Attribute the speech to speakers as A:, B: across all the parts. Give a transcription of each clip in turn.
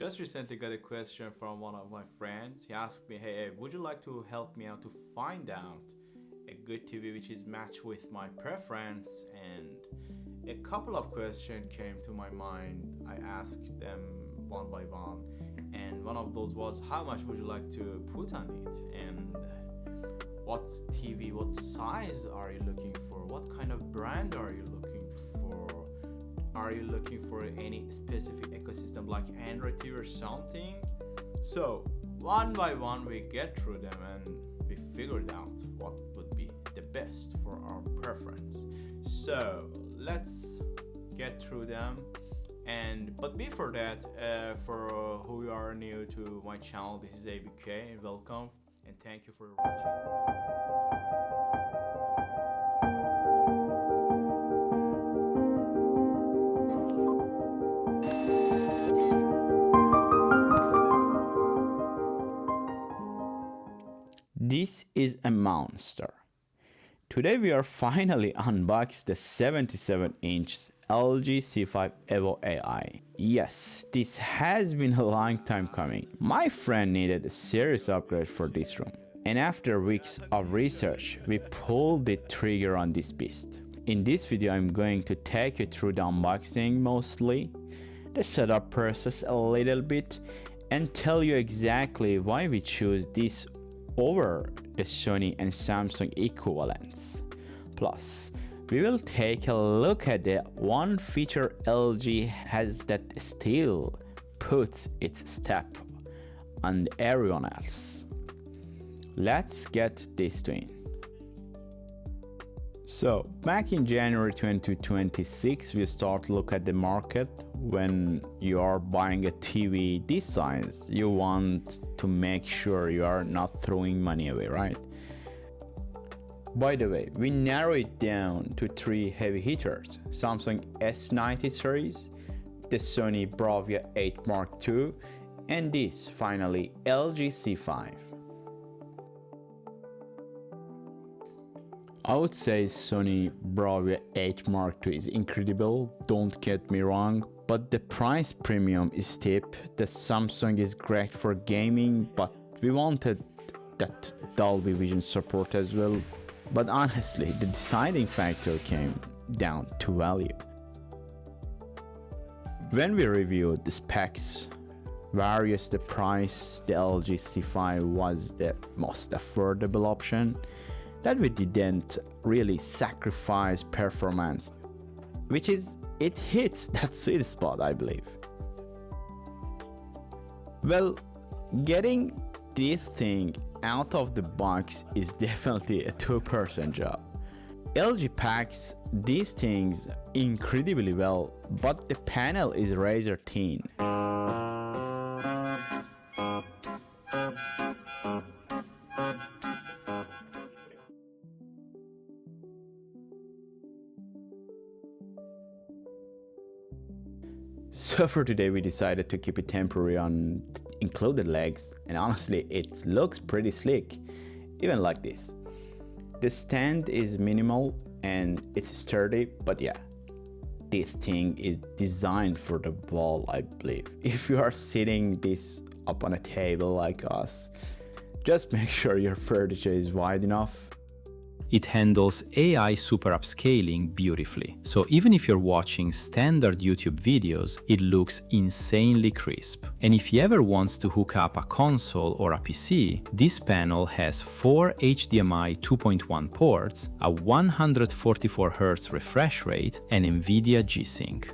A: Just recently got a question from one of my friends. He asked me, hey, would you like to help me out to find out a good TV which is matched with my preference? And a couple of questions came to my mind. I asked them one by one, and one of those was, how much would you like to put on it? And what TV, what size are you looking for? What kind of brand are you looking for? Are you looking for any specific ecosystem like Android TV or something? So one by one we get through them and we figured out what would be the best for our preference. So let's get through them. But before that, for who are new to my channel, this is ABK and welcome and thank you for watching. This is a monster. Today we are finally unboxed the 77-inch LG C5 EVO AI. Yes, this has been a long time coming. My friend needed a serious upgrade for this room. And after weeks of research, we pulled the trigger on this beast. In this video, I'm going to take you through the unboxing mostly, the setup process a little bit, and tell you exactly why we choose this over the Sony and Samsung equivalents. Plus, we will take a look at the one feature LG has that still puts its step on everyone else. Let's get this doing. So back in January 2026, we start to look at the market. When you are buying a TV this size, you want to make sure you are not throwing money away, right? By the way, we narrow it down to three heavy hitters: Samsung S90 series, the Sony Bravia 8 Mark II, and this finally LG C5. I would say Sony Bravia 8 Mark II is incredible, don't get me wrong, but the price premium is steep. The Samsung is great for gaming, but we wanted that Dolby Vision support as well. But honestly, the deciding factor came down to value. When we reviewed the specs, various the price, the LG C5 was the most affordable option, that we didn't really sacrifice performance, which is, it hits that sweet spot, I believe. Well, getting this thing out of the box is definitely a two-person job. LG packs these things incredibly well, but the panel is razor thin. So for today we decided to keep it temporary on included legs, and honestly it looks pretty slick, even like this. The stand is minimal and it's sturdy, but yeah, this thing is designed for the wall, I believe. If you are sitting this up on a table like us, just make sure your furniture is wide enough.
B: It handles AI super upscaling beautifully, so even if you're watching standard YouTube videos, it looks insanely crisp. And if you ever want to hook up a console or a PC, this panel has 4 HDMI 2.1 ports, a 144Hz refresh rate, and NVIDIA G-Sync.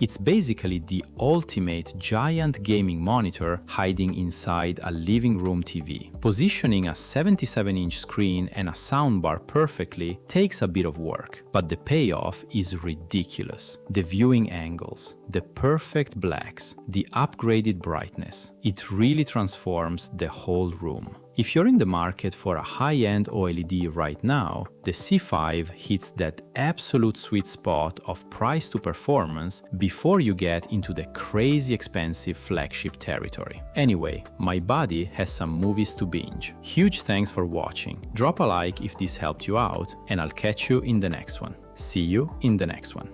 B: It's basically the ultimate giant gaming monitor hiding inside a living room TV. Positioning a 77-inch screen and a soundbar perfectly takes a bit of work, but the payoff is ridiculous. The viewing angles, the perfect blacks, the upgraded brightness. It really transforms the whole room. If you're in the market for a high-end OLED right now, the C5 hits that absolute sweet spot of price to performance before you get into the crazy expensive flagship territory. Anyway, my buddy has some movies to binge. Huge thanks for watching. Drop a like if this helped you out, and I'll catch you in the next one. See you in the next one.